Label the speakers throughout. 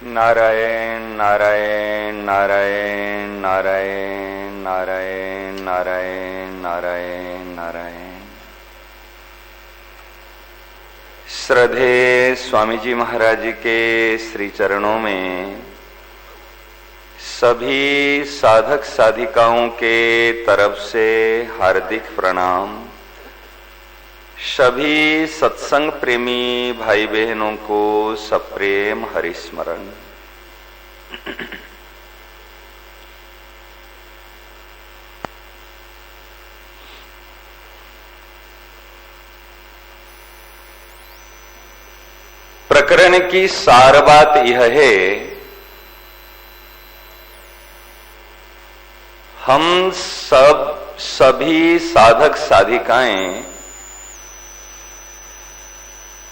Speaker 1: नारायण नारायण नारायण नारायण नारायण नारायण नारायण नारायण। श्रद्धे स्वामी जी महाराज के श्री चरणों में सभी साधक साधिकाओं के तरफ से हार्दिक प्रणाम। सभी सत्संग प्रेमी भाई बहनों को सप्रेम हरिस्मरण। प्रकरण की सार बात यह है, हम सभी साधक साधिकाएं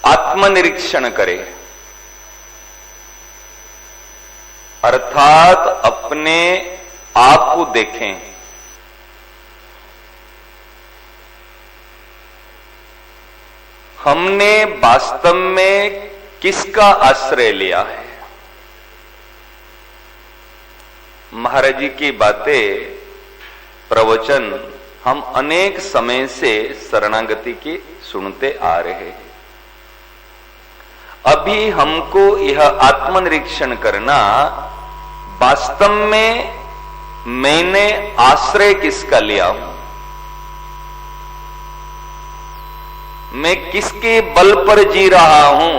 Speaker 1: आत्मनिरीक्षण करें, अर्थात अपने आप को देखें। हमने वास्तव में किसका आश्रय लिया है? महाराज जी की बातें, प्रवचन हम अनेक समय से शरणागति के सुनते आ रहे हैं। अभी हमको यह आत्मनिरीक्षण करना, वास्तव में मैंने आश्रय किसका लिया हूं, मैं किसके बल पर जी रहा हूं,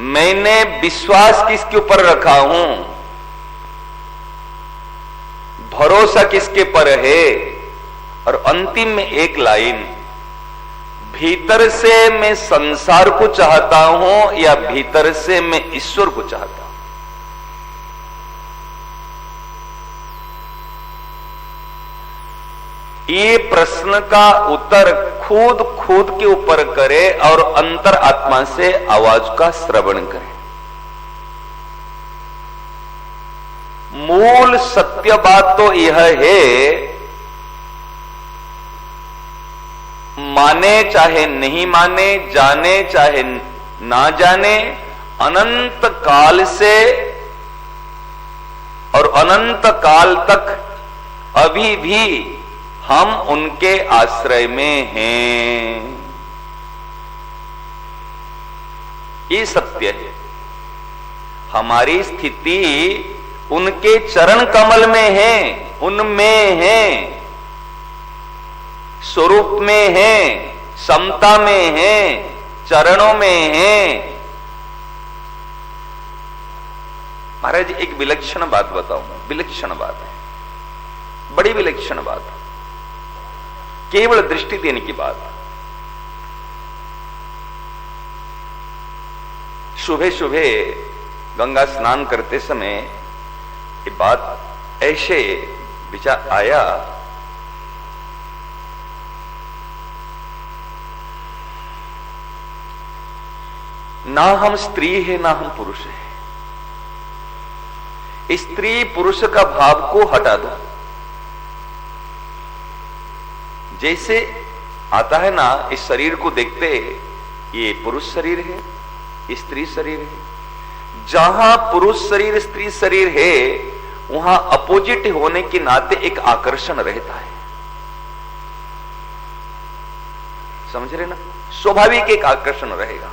Speaker 1: मैंने विश्वास किसके ऊपर रखा हूं, भरोसा किसके पर है। और अंतिम में एक लाइन, भीतर से मैं संसार को चाहता हूं या भीतर से मैं ईश्वर को चाहता हूं। ये प्रश्न का उत्तर खुद के ऊपर करे और अंतर आत्मा से आवाज का श्रवण करे। मूल सत्य बात तो यह है, माने चाहे नहीं माने, जाने चाहे ना जाने, अनंत काल से और अनंत काल तक अभी भी हम उनके आश्रय में हैं। ये सत्य है। हमारी स्थिति उनके चरण कमल में है, उनमें है, स्वरूप में है, समता में है, चरणों में है। महाराज एक विलक्षण बात बताऊंगा, विलक्षण बात है, बड़ी विलक्षण बात, केवल दृष्टि देने की बात। सुबह सुबह गंगा स्नान करते समय ये बात ऐसे विचार आया, ना हम स्त्री है ना हम पुरुष है। स्त्री पुरुष का भाव को हटा दो। जैसे आता है ना, इस शरीर को देखते ये पुरुष शरीर है, स्त्री शरीर है। जहां पुरुष शरीर स्त्री शरीर है, वहां अपोजिट होने के नाते एक आकर्षण रहता है। समझ रहे ना? स्वाभाविक एक आकर्षण रहेगा।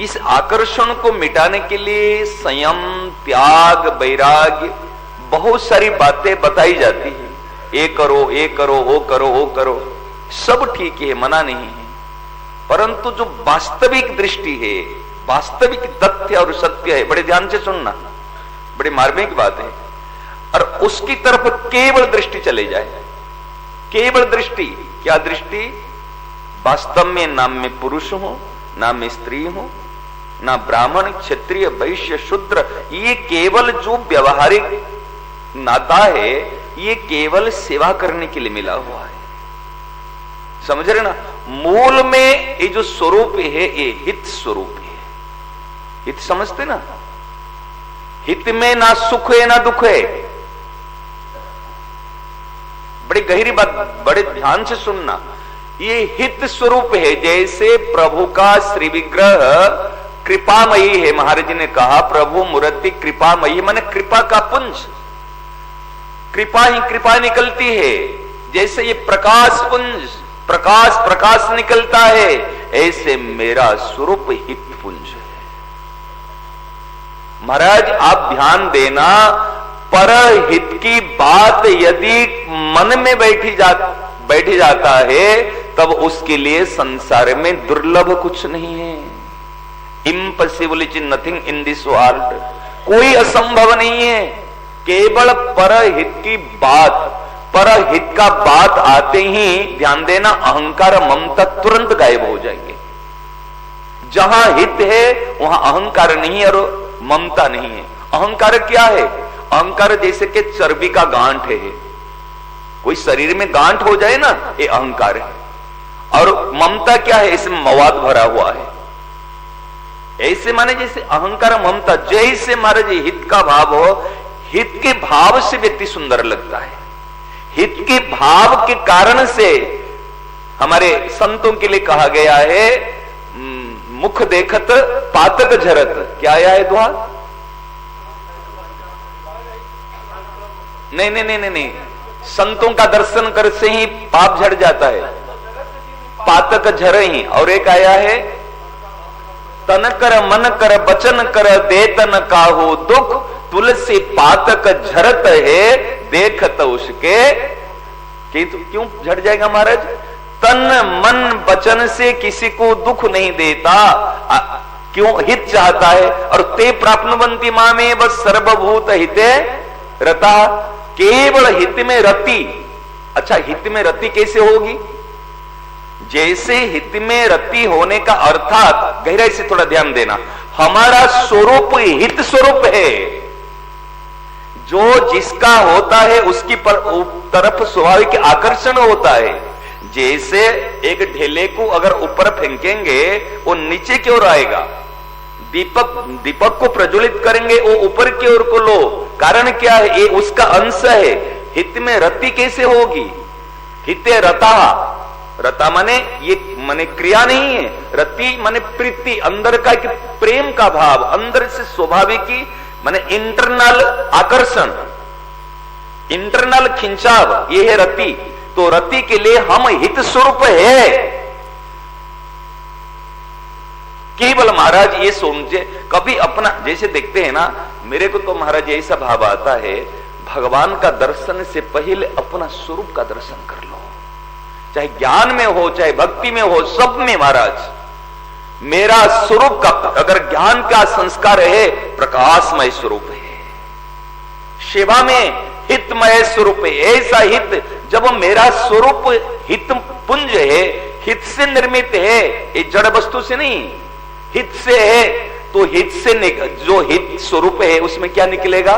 Speaker 1: इस आकर्षण को मिटाने के लिए संयम, त्याग, वैराग्य, बहुत सारी बातें बताई जाती है। ये करो, ये करो, वो करो, वो करो, सब ठीक है, मना नहीं है। परंतु जो वास्तविक दृष्टि है, वास्तविक तथ्य और सत्य है, बड़े ध्यान से सुनना, बड़ी मार्मिक बात है। और उसकी तरफ केवल दृष्टि चले जाए, केवल दृष्टि। क्या दृष्टि? वास्तव में ना मैं पुरुष हूं, ना मैं स्त्री हूं, ना ब्राह्मण, क्षत्रिय, वैश्य, शूद्र। ये केवल जो व्यवहारिक नाता है, ये केवल सेवा करने के लिए मिला हुआ है। समझ रहे ना? मूल में ये जो स्वरूप है, ये हित स्वरूप है। हित समझते ना? हित में ना सुख है ना दुख है। बड़ी गहरी बात, बड़े ध्यान से सुनना। ये हित स्वरूप है। जैसे प्रभु का श्री विग्रह कृपामयी है, महाराज जी ने कहा प्रभु मूर्ति कृपामयी, माने कृपा का पुंज, कृपा ही कृपा निकलती है। जैसे ये प्रकाश पुंज, प्रकाश निकलता है, ऐसे मेरा स्वरूप हित पुंज है। महाराज आप ध्यान देना, पर हित की बात यदि मन में बैठी जाता है, तब उसके लिए संसार में दुर्लभ कुछ नहीं है। Impossible is nothing in this world, कोई असंभव नहीं है। केवल परहित की बात, परहित का बात आते ही ध्यान देना, अहंकार ममता तुरंत गायब हो जाएंगे। जहां हित है वहां अहंकार नहीं और ममता नहीं है। अहंकार क्या है? अहंकार जैसे कि चर्बी का गांठ है, कोई शरीर में गांठ हो जाए ना, ये अहंकार है। और ममता क्या है? इसमें मवाद भरा हुआ है। ऐसे माने जैसे अहंकार ममता, जैसे महाराज हित का भाव हो, हित के भाव से व्यक्ति सुंदर लगता है। हित के भाव के कारण से हमारे संतों के लिए कहा गया है, मुख देखत पातक झरत। क्या आया है दुआ? नहीं, संतों का दर्शन कर से ही पाप झड़ जाता है, पातक झर ही। और एक आया है, तन कर मन कर बचन कर देतन काहू दुख, तुलसी पातक झरत है देखत उसके। क्यों झड़ जाएगा महाराज? तन मन वचन से किसी को दुख नहीं देता, क्यों? हित चाहता है। और ते प्राप्नुवन्ति मामे बस सर्वभूत हिते रता, केवल हित में रति। अच्छा, हित में रति कैसे होगी? जैसे हित में रति होने का अर्थात, गहराई से थोड़ा ध्यान देना, हमारा स्वरूप हित स्वरूप है। जो जिसका होता है उसकी तरफ स्वाभाविक आकर्षण होता है। जैसे एक ढेले को अगर ऊपर फेंकेंगे वो नीचे की ओर आएगा, दीपक को प्रज्वलित करेंगे वो ऊपर की ओर को लो। कारण क्या है? ये उसका अंश है। हित में रति कैसे होगी? हिते रता माने ये माने क्रिया नहीं है, रति माने प्रीति, अंदर का एक प्रेम का भाव, अंदर से स्वाभाविक माने इंटरनल आकर्षण, इंटरनल खिंचाव, ये है रति। तो रति के लिए हम हित स्वरूप है। केवल महाराज ये समझे, कभी अपना जैसे देखते हैं ना, मेरे को तो महाराज ऐसा भाव आता है, भगवान का दर्शन से पहले अपना स्वरूप का दर्शन कर लो। चाहे ज्ञान में हो, चाहे भक्ति में हो, सब में महाराज मेरा स्वरूप का, अगर ज्ञान का संस्कार है, प्रकाशमय स्वरूप है। सेवा में हितमय स्वरूप है। ऐसा हित, जब मेरा स्वरूप हित पुंज है, हित से निर्मित है, ये जड़ वस्तु से नहीं, हित से है, तो हित से जो हित स्वरूप है उसमें क्या निकलेगा?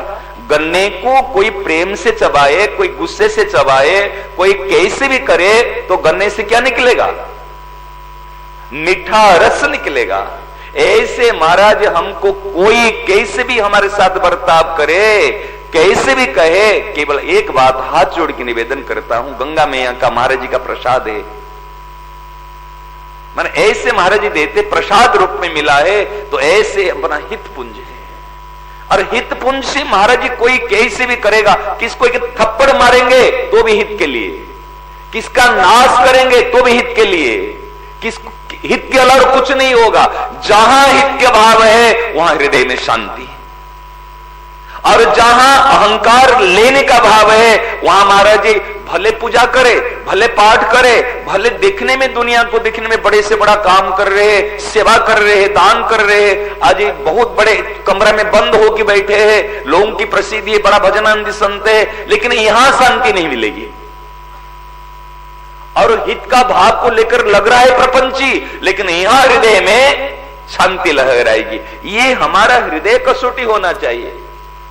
Speaker 1: गन्ने को कोई प्रेम से चबाए, कोई गुस्से से चबाए, कोई कैसे भी करे, तो गन्ने से क्या निकलेगा? मीठा रस निकलेगा। ऐसे महाराज हमको कोई कैसे भी हमारे साथ बर्ताव करे, कैसे भी कहे, केवल एक बात हाथ जोड़ के निवेदन करता हूं, गंगा मैया का महाराज जी का प्रसाद है, मैंने ऐसे महाराज जी देते प्रसाद रूप में मिला है, तो ऐसे अपना हित पुंज है। और हित पुंज से महाराज जी कोई कैसे भी करेगा, किसको एक थप्पड़ मारेंगे तो भी हित के लिए, किसका नाश करेंगे तो भी हित के लिए, किस हित के अलावा कुछ नहीं होगा। जहां हित के भाव है वहां हृदय में शांति है, और जहां अहंकार लेने का भाव है वहां महाराज जी भले पूजा करे, भले पाठ करे, भले देखने में, दुनिया को देखने में बड़े से बड़ा काम कर रहे हैं, सेवा कर रहे हैं, दान कर रहे हैं, आज बहुत बड़े कमरे में बंद होकर बैठे हैं, लोगों की प्रसिद्धि है, बड़ा भजनानंदी संत है, लेकिन यहां शांति नहीं मिलेगी। और हित का भाव को लेकर लग रहा है प्रपंची, लेकिन यहां हृदय में शांति लहराएगी। ये हमारा हृदय कसौटी होना चाहिए।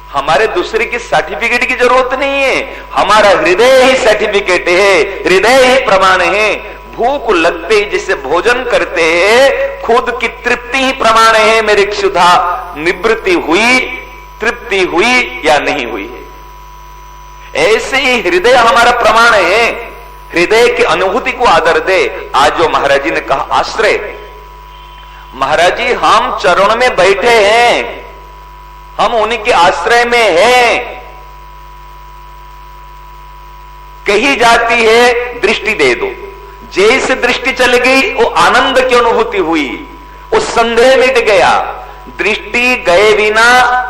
Speaker 1: हमारे दूसरे की सर्टिफिकेट की जरूरत नहीं है, हमारा हृदय ही सर्टिफिकेट है, हृदय ही प्रमाण है। भूख लगते ही जिसे भोजन करते हैं, खुद की तृप्ति ही प्रमाण है, मेरी क्षुधा निवृत्ति हुई, तृप्ति हुई या नहीं हुई है। ऐसे ही हृदय हमारा प्रमाण है। हृदय की अनुभूति को आदर दे। आज जो महाराज जी ने कहा आश्रय, महाराज जी हम चरण में बैठे हैं, हम उन्हीं के आश्रय में हैं। कही जाती है दृष्टि दे दो, जैसे दृष्टि चली गई वो आनंद की अनुभूति हुई, वो संदेह मिट गया। दृष्टि गए बिना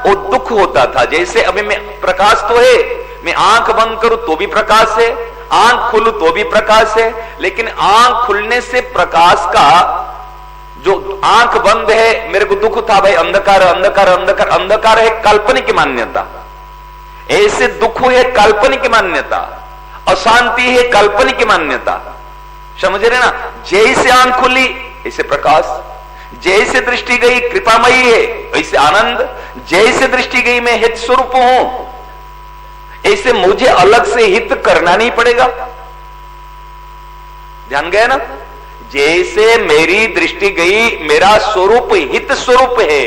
Speaker 1: वो दुख होता था। जैसे अभी मैं प्रकाश तो है, मैं आंख बंद करूं तो भी प्रकाश है, आंख खोलूं तो भी प्रकाश है, लेकिन आंख खुलने से प्रकाश का जो आंख बंद है, मेरे को दुख था भाई, अंधकार अंधकार अंधकार, अंधकार है काल्पनिक मान्यता, ऐसे दुख है काल्पनिक मान्यता, अशांति है काल्पनिक मान्यता, समझ रहे ना। जैसे आंख खुली ऐसे प्रकाश, जैसे दृष्टि गई कृपामयी है ऐसे आनंद, जैसे दृष्टि गई मैं हित स्वरूप हूं, ऐसे मुझे अलग से हित करना नहीं पड़ेगा। ध्यान गया ना। जैसे मेरी दृष्टि गई, मेरा स्वरूप हित स्वरूप है,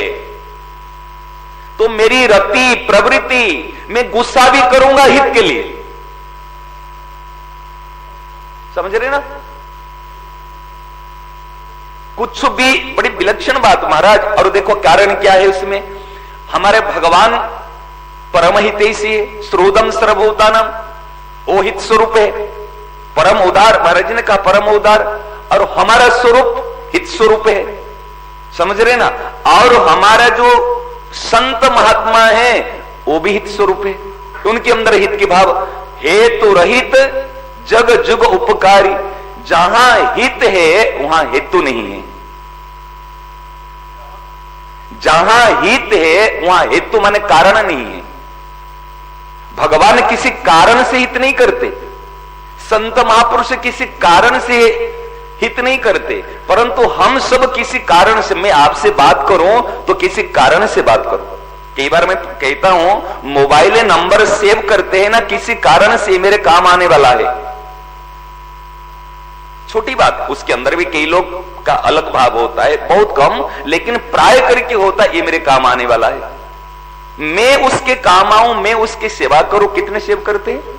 Speaker 1: तो मेरी रति प्रवृत्ति, मैं गुस्सा भी करूंगा हित के लिए, समझ रहे ना। कुछ भी बड़ी विलक्षण बात महाराज। और देखो कारण क्या है उसमें, हमारे भगवान परम हितैषी है, श्रोदम सर्वभूतानाम, वो हित स्वरूप है, परम उदार, महाराज जी ने कहा परम उदार, और हमारा स्वरूप हित स्वरूप है, समझ रहे ना। और हमारा जो संत महात्मा है वो भी हित स्वरूप है, उनके अंदर हित के भाव, हेतु रहित जग जुग उपकारी, जहां हित है वहां हेतु नहीं है, जहां हित है वहां हेतु माने कारण नहीं है। भगवान किसी कारण से हित नहीं करते, संत महापुरुष किसी कारण से हित नहीं करते, परंतु हम सब किसी कारण से, मैं आपसे बात करूं तो किसी कारण से बात करूं। कई बार मैं कहता हूं मोबाइल नंबर सेव करते हैं ना, किसी कारण से मेरे काम आने वाला है, छोटी बात, उसके अंदर भी कई लोग का अलग भाव होता है, बहुत कम, लेकिन प्राय करके होता है ये मेरे काम आने वाला है, मैं उसके काम आऊं, मैं उसकी सेवा करूं। कितने सेव करते हैं,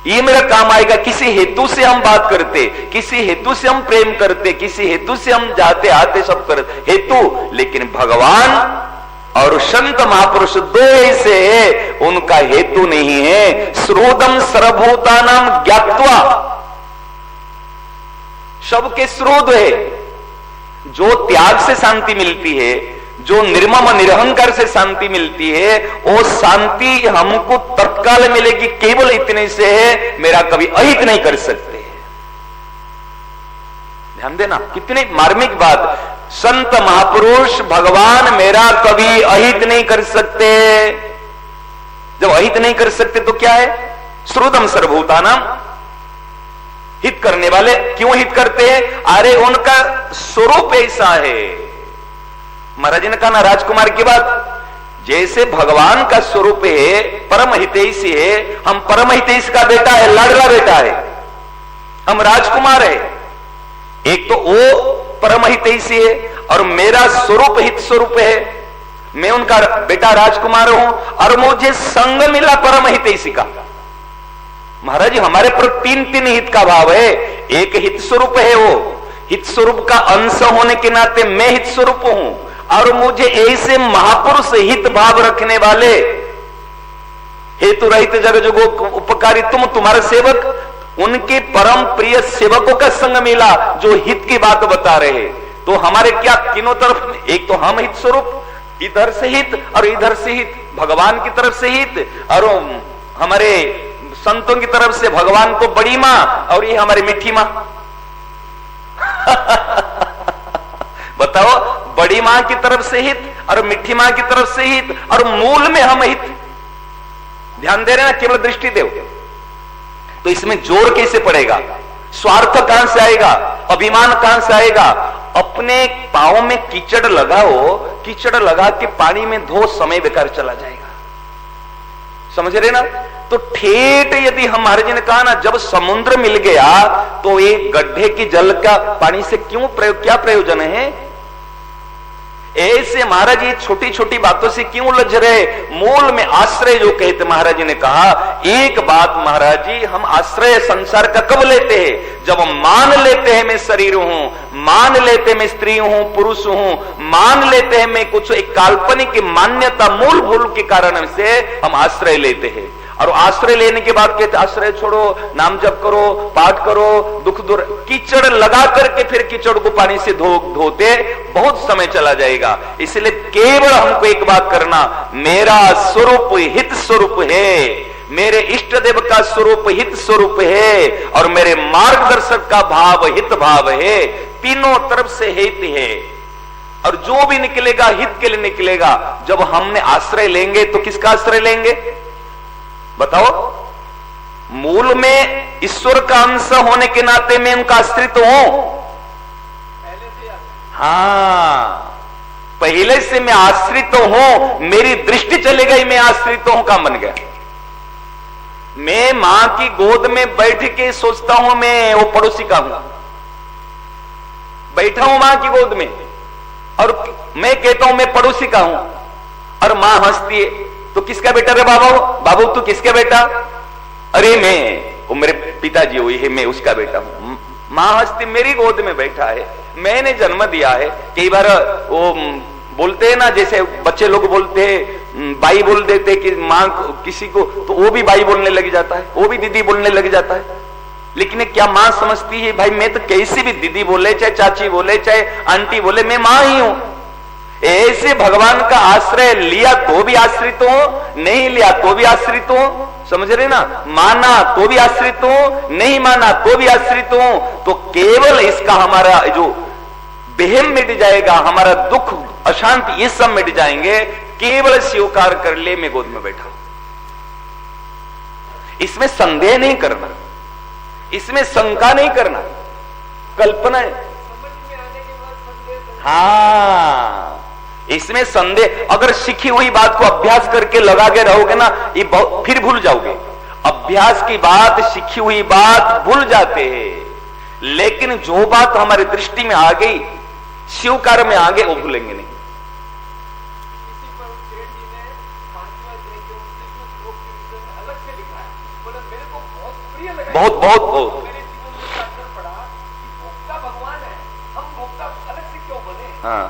Speaker 1: ये मेरा काम आएगा, किसी हेतु से हम बात करते, किसी हेतु से हम प्रेम करते, किसी हेतु से हम जाते आते सब करते हेतु। लेकिन भगवान और संत महापुरुष दो ऐसे है, उनका हेतु नहीं है। श्रोदम सर्वभूतानाम ज्ञात्वा, सबके स्रोत है। जो त्याग से शांति मिलती है, जो निर्मम निरहंकार से शांति मिलती है, वो शांति हमको तत्काल मिलेगी, केवल इतने से है, मेरा कभी अहित नहीं कर सकते। ध्यान देना, कितनी मार्मिक बात। संत महापुरुष भगवान मेरा कभी अहित नहीं कर सकते। जब अहित नहीं कर सकते तो क्या है, श्रुतम सर्वभूतानाम, हित करने वाले। क्यों हित करते हैं, अरे उनका स्वरूप ऐसा है। महाराज ने कहा ना राजकुमार की बात, जैसे भगवान का स्वरूप है, परम हितैषी है, हम परम हितैषी का बेटा है, लाडला बेटा है, हम राजकुमार है। एक तो वो परम हितैषी है और मेरा स्वरूप हित स्वरूप है, मैं उनका बेटा राजकुमार हूं, और मुझे संग मिला परम हितैषी का। महाराज जी हमारे पर तीन तीन हित का भाव है। एक हित स्वरूप है, वो हित स्वरूप का अंश होने के नाते मैं हित स्वरूप हूं, और मुझे ऐसे महापुरुष हित भाव रखने वाले, हेतु रहित जग जुग उपकारी, तुम्हारे सेवक, उनके परम प्रिय सेवकों का संग मिला जो हित की बात बता रहे। तो हमारे क्या तीनों तरफ, एक तो हम हित स्वरूप, इधर से हित और इधर से हित, भगवान की तरफ से हित, और हमारे संतों की तरफ से भगवान को बड़ी मां और ये हमारी मीठी मां। बताओ, बड़ी मां की तरफ से हित और मीठी मां की तरफ से हित, और मूल में हम हित। ध्यान दे रहे हैं ना, केवल दृष्टि देव। तो इसमें जोर कैसे पड़ेगा, स्वार्थ कहां से आएगा, अभिमान कहां से आएगा। अपने पांव में कीचड़ लगाओ, कीचड़ लगा के पानी में धो, समय बेकार चला जाएगा, समझ रहे ना। तो ठेठ यदि हमारे जी ने कहा ना, जब समुद्र मिल गया तो एक गड्ढे की जल का पानी से क्यों क्या प्रयोजन है। ऐसे महाराज ये छोटी छोटी बातों से क्यों उलझ रहे? मूल में आश्रय जो कहते महाराज जी ने कहा, एक बात महाराज जी, हम आश्रय संसार का कब लेते हैं? जब हम मान लेते हैं मैं शरीर हूं, मान लेते हैं मैं स्त्री हूं, पुरुष हूं, मान लेते हैं मैं कुछ एक काल्पनिक की मान्यता मूल भूल के कारण से हम आश्रय लेते हैं। और आश्रय लेने के बाद कहते आश्रय छोड़ो, नाम जप करो, पाठ करो, दुख दूर, कीचड़ लगा करके फिर कीचड़ को पानी से धोते बहुत समय चला जाएगा। इसलिए केवल हमको एक बात करना, मेरा स्वरूप हित स्वरूप है, मेरे इष्ट देव का स्वरूप हित स्वरूप है, और मेरे मार्गदर्शक का भाव हित भाव है। तीनों तरफ से हित है, और जो भी निकलेगा हित के लिए निकलेगा। जब हमने आश्रय लेंगे तो किसका आश्रय लेंगे बताओ? मूल में ईश्वर का अंश होने के नाते मैं उनका आश्रित हूं। हाँ, पहले से मैं आश्रित हूं, मेरी दृष्टि चली गई, मैं आश्रित हूं का बन गया। मैं मां की गोद में बैठ के सोचता हूं मैं वो पड़ोसी का हूं, बैठा हूं मां की गोद में, और मैं कहता हूं मैं पड़ोसी का हूं, और मां हंसती है, तो किसका बेटा रे बाबू? बाबू तू किसका बेटा? अरे मैं, वो मेरे पिताजी हुई है, मैं उसका बेटा हूं। मां हंसती, मेरी गोद में बैठा है, मैंने जन्म दिया है। कई बार वो बोलते हैं ना, जैसे बच्चे लोग बोलते हैं, बाई बोल देते कि मां किसी को, तो वो भी बाई बोलने लग जाता है, वो भी दीदी बोलने लग जाता है। लेकिन क्या मां समझती है भाई मैं तो कैसी भी दीदी बोले, चाहे चाची बोले, चाहे आंटी बोले, मैं मां ही हूं। ऐसे भगवान का आश्रय लिया तो भी आश्रित हो, नहीं लिया तो भी आश्रित हो, समझ रहे ना? माना तो भी आश्रित हो, नहीं माना तो भी आश्रित हो। तो केवल इसका हमारा जो बेहम मिट जाएगा, हमारा दुख अशांति ये सब मिट जाएंगे, केवल स्वीकार कर ले मैं गोद में बैठा हूं। इसमें संदेह नहीं करना, इसमें शंका नहीं करना, कल्पना है। हाँ, इसमें संदेह, अगर सीखी हुई बात को अभ्यास करके लगा के रहोगे ना, ये फिर भूल जाओगे। अभ्यास की बात, सीखी हुई बात भूल जाते हैं, लेकिन जो बात हमारी दृष्टि में आ गई, स्वीकार में आ गए, वो भूलेंगे नहीं। बहुत बहुत बहुत हाँ,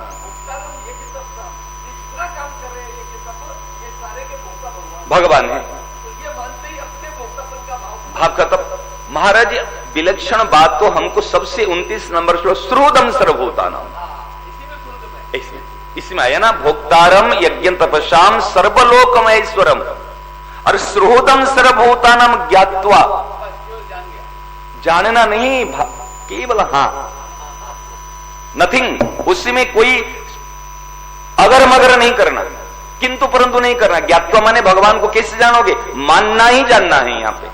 Speaker 1: भगवान है, भाव खत्म। महाराज विलक्षण बात तो हमको सबसे 29 नंबर श्रोदम सर्वभूतानाम, इसमें आया ना, भोक्तारम यज्ञ तपस्याम सर्वलोकमहेश्वरम, और श्रोदम सर्वभूतानाम ज्ञात्वा, जानना नहीं, केवल हाँ, नथिंग, उसमें कोई अगर मगर नहीं करना, किंतु परंतु नहीं करना। ज्ञात्वा माने भगवान को कैसे जानोगे? मानना ही जानना है। यहां पे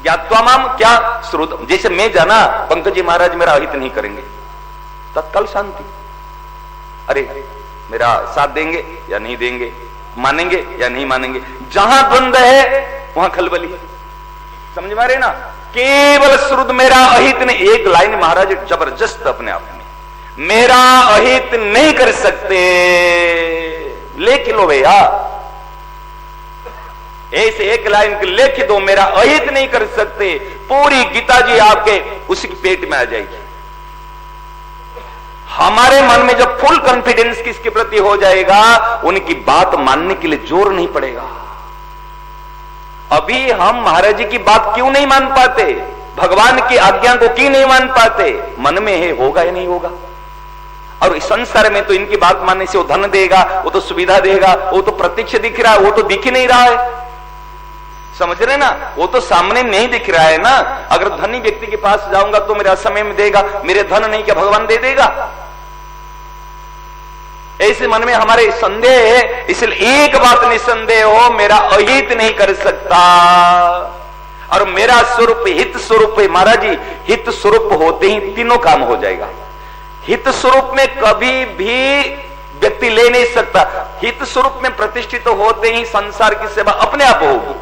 Speaker 1: ज्ञात्वा माम क्या श्रोत, जैसे मैं जाना पंकज जी महाराज मेरा अहित नहीं करेंगे, तत्काल शांति। अरे मेरा साथ देंगे या नहीं देंगे, मानेंगे या नहीं मानेंगे, जहां द्वंद्व है वहां खलबली, समझ में आ रहे ना? केवल श्रुत मेरा अहित ने, एक लाइन महाराज जबरदस्त अपने आप में, मेरा अहित नहीं कर सकते, लिख लो भैया, ऐसे एक लाइन लिख दो, मेरा अहित नहीं कर सकते, पूरी गीता जी आपके उसी पेट में आ जाएगी। हमारे मन में जब फुल कॉन्फिडेंस किसके प्रति हो जाएगा, उनकी बात मानने के लिए जोर नहीं पड़ेगा। अभी हम महाराज जी की बात क्यों नहीं मान पाते, भगवान की आज्ञा को क्यों नहीं मान पाते? मन में है, होगा या नहीं होगा। और इस संसार में तो इनकी बात मानने से वो धन देगा, वो तो सुविधा देगा, वो तो प्रत्यक्ष दिख रहा है, वो तो दिख ही नहीं रहा है, समझ रहे ना? वो तो सामने नहीं दिख रहा है ना। अगर धनी व्यक्ति के पास जाऊंगा तो मेरे असमय में देगा, मेरे धन नहीं क्या भगवान दे देगा? ऐसे मन में हमारे संदेह है, इसलिए एक बात निसंदेह हो, मेरा अहित नहीं कर सकता, और मेरा स्वरूप हित स्वरूप है। महाराज जी हित स्वरूप होते ही तीनों काम हो जाएगा। हित स्वरूप में कभी भी व्यक्ति ले नहीं सकता, हित स्वरूप में प्रतिष्ठित होते ही संसार की सेवा अपने आप होगी।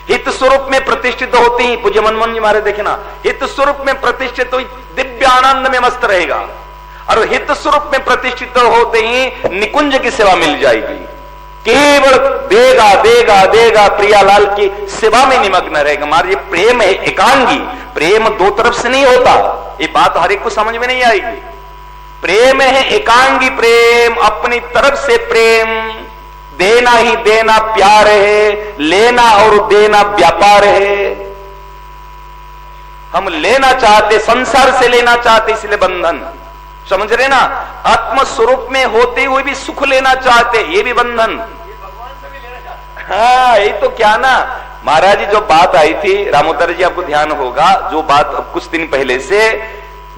Speaker 1: हित स्वरूप में प्रतिष्ठित होते ही, पूज्य मनमोहन जी महाराज देखे ना, हित स्वरूप में प्रतिष्ठित हुई दिव्य आनंद में मस्त रहेगा, और हित स्वरूप में प्रतिष्ठित होते ही निकुंज की सेवा मिल जाएगी। केवल देगा देगा देगा प्रियालाल की सेवा में निमग्न रहेगा। हमारे प्रेम है एकांगी, प्रेम दो तरफ से नहीं होता, ये बात हर एक को समझ में नहीं आएगी। प्रेम है एकांगी प्रेम, अपनी तरफ से प्रेम, देना ही देना प्यार है, लेना और देना व्यापार है। हम लेना चाहते, संसार से लेना चाहते, इसलिए बंधन, समझ रहे ना। आत्म स्वरूप में होते हुए भी सुख लेना चाहते, ये भी बंधन। हाँ, यही तो क्या ना महाराज जी जो बात आई थी, रामोतर जी आपको ध्यान होगा, जो बात अब कुछ दिन पहले से,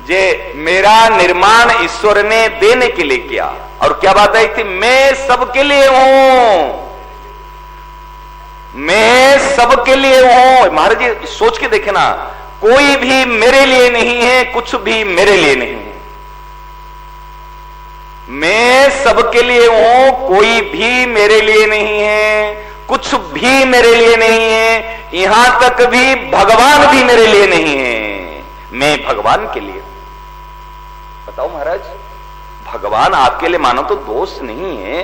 Speaker 1: जे मेरा निर्माण ईश्वर ने देने के लिए किया, और क्या बात आई थी, मैं सबके लिए हूं, मैं सबके लिए हूं। महाराज जी सोच के देखे ना, कोई भी मेरे लिए नहीं है, कुछ भी मेरे लिए नहीं है। मैं सबके लिए हूं, कोई भी मेरे लिए नहीं है, कुछ भी मेरे लिए नहीं है, यहां तक भी भगवान भी मेरे लिए नहीं है, मैं भगवान के लिए। बताओ महाराज, भगवान आपके लिए मानो तो दोष नहीं है।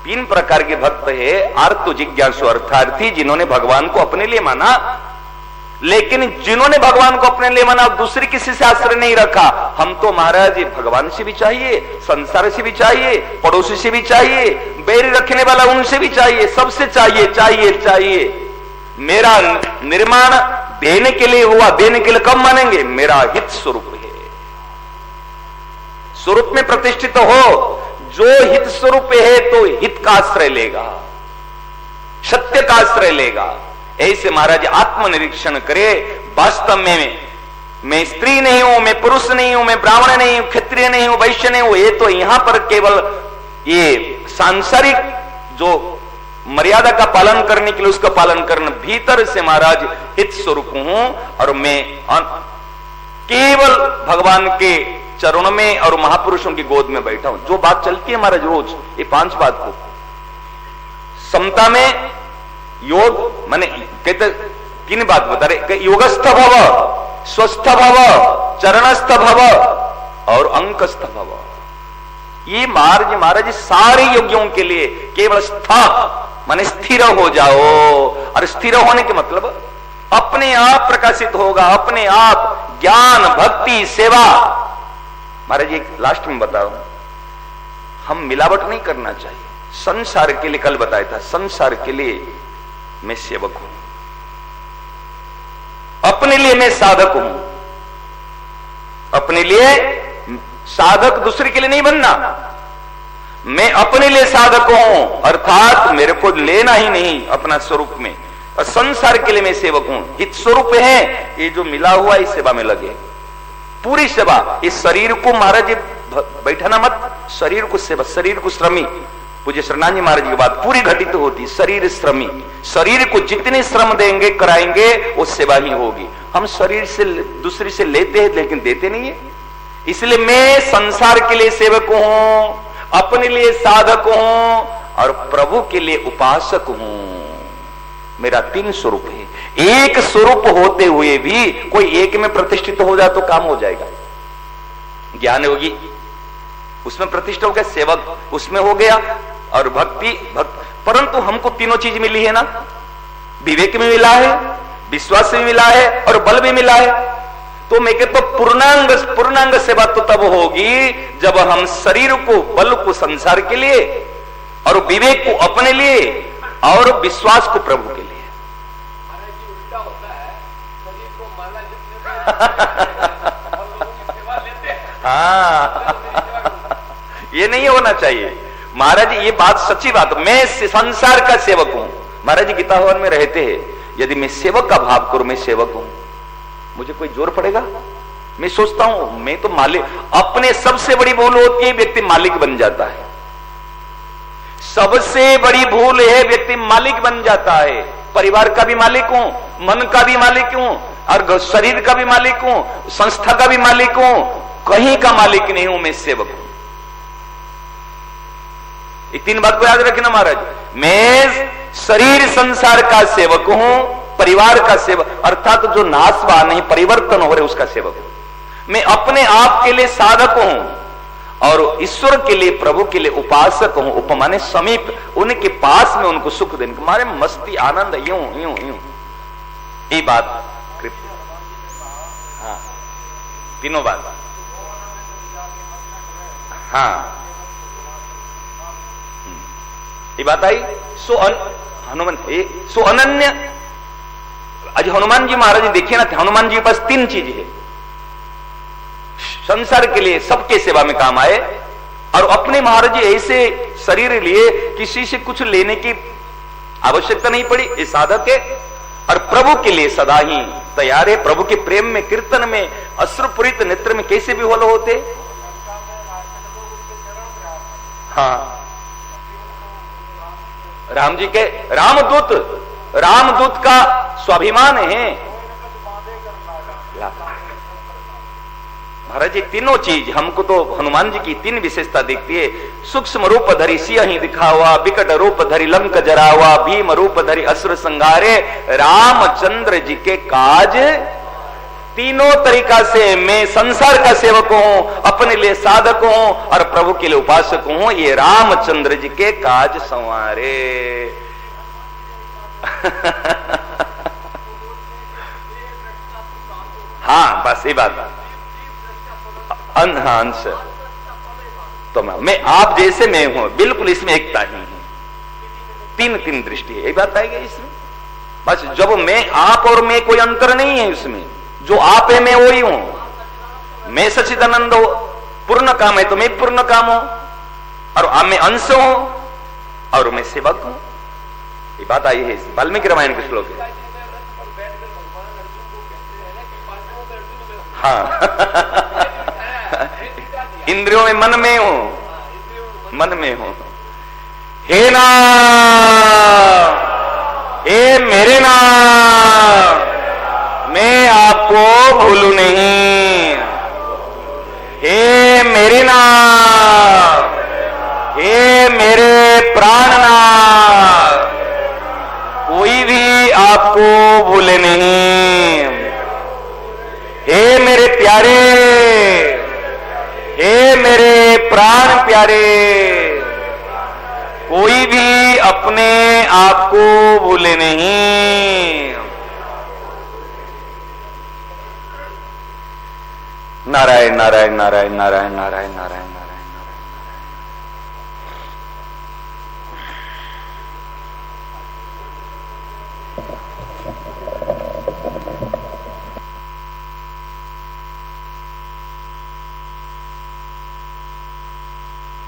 Speaker 1: 3 प्रकार के भक्त है, आर्त, जिज्ञासु, अर्थार्थी, जिन्होंने भगवान को अपने लिए माना, लेकिन जिन्होंने भगवान को अपने लिए माना दूसरे किसी से आश्रय नहीं रखा। हम तो महाराज भगवान से भी चाहिए, संसार से भी चाहिए, पड़ोसी से भी चाहिए, बैर रखने वाला उनसे भी चाहिए, सबसे चाहिए चाहिए चाहिए। मेरा निर्माण देने के लिए हुआ, देने के लिए कब मानेंगे, मेरा हित स्वरूप है, स्वरूप में प्रतिष्ठित हो। जो हित स्वरूप है तो हित का आश्रय लेगा, सत्य का आश्रय लेगा। ऐसे महाराज आत्मनिरीक्षण करे, वास्तव में मैं स्त्री नहीं हूं, मैं पुरुष नहीं हूं, मैं ब्राह्मण नहीं हूं, क्षत्रिय नहीं हूं, वैश्य नहीं हूं। ये तो यहां पर केवल ये सांसारिक जो मर्यादा का पालन करने के लिए उसका पालन करना, भीतर से महाराज हित स्वरूप हूं और मैं केवल भगवान के चरणों में और महापुरुषों की गोद में बैठा हूं। जो बात चलती है महाराज रोज, ये 5 बात को समता में योग माने कहते 3 बात बता रहे, योगस्थ भव, स्वस्थ भव, चरणस्थ भव और अंकस्थ भव। ये महाराज सारे योगियों के लिए केवल माने स्थिर हो जाओ, और स्थिर होने के मतलब अपने आप प्रकाशित होगा, अपने आप ज्ञान, भक्ति, सेवा। महाराज जी लास्ट में बताओ, हम मिलावट नहीं करना चाहिए। संसार के लिए कल बताया था, संसार के लिए मैं सेवक हूं, अपने लिए मैं साधक हूं। अपने लिए साधक, दूसरे के लिए नहीं बनना। मैं अपने लिए साधक हूं, अर्थात मेरे को लेना ही नहीं अपना स्वरूप में, और संसार के लिए मैं सेवक हूं। हित स्वरूप है, ये जो मिला हुआ इस सेवा में लगे, पूरी सेवा। इस शरीर को महाराज बैठाना मत, शरीर को सेवा, शरीर को श्रमी। पूज्य शरणानंद जी महाराज की बात पूरी घटित होती, शरीर श्रमी। शरीर को जितने श्रम देंगे कराएंगे वो सेवा ही होगी। हम शरीर से दूसरे से लेते हैं लेकिन देते नहीं है। इसलिए मैं संसार के लिए सेवक हूं, अपने लिए साधक हूं और प्रभु के लिए उपासक हूं। मेरा 3 स्वरूप है। एक स्वरूप होते हुए भी कोई एक में प्रतिष्ठित हो जाए तो काम हो जाएगा। ज्ञान होगी उसमें प्रतिष्ठा हो गया, सेवक उसमें हो गया, और भक्ति परंतु हमको तीनों चीज मिली है ना, विवेक भी मिला है, विश्वास भी मिला है और बल भी मिला है। तो मैं कहता तो पूर्णांग सेवा तो तब होगी जब हम शरीर को, बल को संसार के लिए, और विवेक को अपने लिए, और विश्वास को प्रभु के लिए। उल्टा होता है, शरीर को माला हाँ ये नहीं होना चाहिए महाराज। ये बात सच्ची बात, मैं संसार का सेवक हूं। महाराज जी गीता भवन में रहते हैं, यदि मैं सेवक का भाव करूं, मैं सेवक हूं, मुझे कोई जोर पड़ेगा? मैं सोचता हूं मैं तो मालिक। अपने सबसे बड़ी भूल होती है व्यक्ति मालिक बन जाता है। सबसे बड़ी भूल है व्यक्ति मालिक बन जाता है। परिवार का भी मालिक हूं, मन का भी मालिक हूं, और शरीर का भी मालिक हूं, संस्था का भी मालिक हूं, कहीं का मालिक नहीं हूं, मैं सेवक हूं। ये 3 बात को याद रखना महाराज। मैं शरीर संसार का सेवक हूं, परिवार का सेवक, अर्थात जो नाशवान नहीं परिवर्तन हो रहे उसका सेवक हूं। मैं अपने आप के लिए साधक हूं, और ईश्वर के लिए, प्रभु के लिए उपासक हूं। उपमाने समीप, उनके पास में उनको सुख देने को, मारे मस्ती आनंद यूं यूं यूं। ये बात हाँ, तीनों बात हाँ, ये बात आई। हनुमान सो अनन्य। आज हनुमान जी महाराज देखिए ना, हनुमान जी के पास तीन चीज है, संसार के लिए सबके सेवा में काम आए, और अपने महाराज जी ऐसे शरीर लिए किसी से कुछ लेने की आवश्यकता नहीं पड़ी, ये साधक है, और प्रभु के लिए सदा ही तैयार है। प्रभु के प्रेम में, कीर्तन में, अश्रुपूरित नेत्र में कैसे भी होलो होते। हाँ, राम जी के रामदूत का स्वाभिमान है महाराज जी। तीनों चीज हमको तो हनुमान जी की तीन विशेषता दिखती है। सूक्ष्म रूप धरी सिंह दिखावा, विकट रूप धरी लंक जरावा, भीम रूप धरी असुर संहारे, रामचंद्र जी के काज तीनों तरीका से। मैं संसार का सेवक हूं, अपने लिए साधक हूं, और प्रभु के लिए उपासक हूं। ये रामचंद्र जी के काज संवारे। हाँ, बस ये बात अंश तो मैं आप जैसे मैं हूं, बिल्कुल इसमें एकता ही है। तीन तीन दृष्टि है, यही बात आएगी इसमें। बस जब मैं आप और मैं, कोई अंतर नहीं है इसमें। जो आप है मैं वही हूं। मैं सच्चिदानंद हो, पूर्ण काम है तो मैं पूर्ण काम हूं, और आप मैं अंश हूं और मैं सेवक हूं। ये बात आई है वाल्मीकि रामायण के श्लोक है। हाँ इंद्रियों में, मन में हूं, मन में हूं। हे नाम, हे मेरे नाम, मैं आपको भूलू नहीं। हे मेरे नाम, हे मेरे प्राणनाथ, कोई भी आपको भूले नहीं। हे मेरे प्यारे, हे मेरे प्राण प्यारे, कोई भी अपने आप को भूले नहीं। नारायण नारायण नारायण नारायण नारायण नारायण।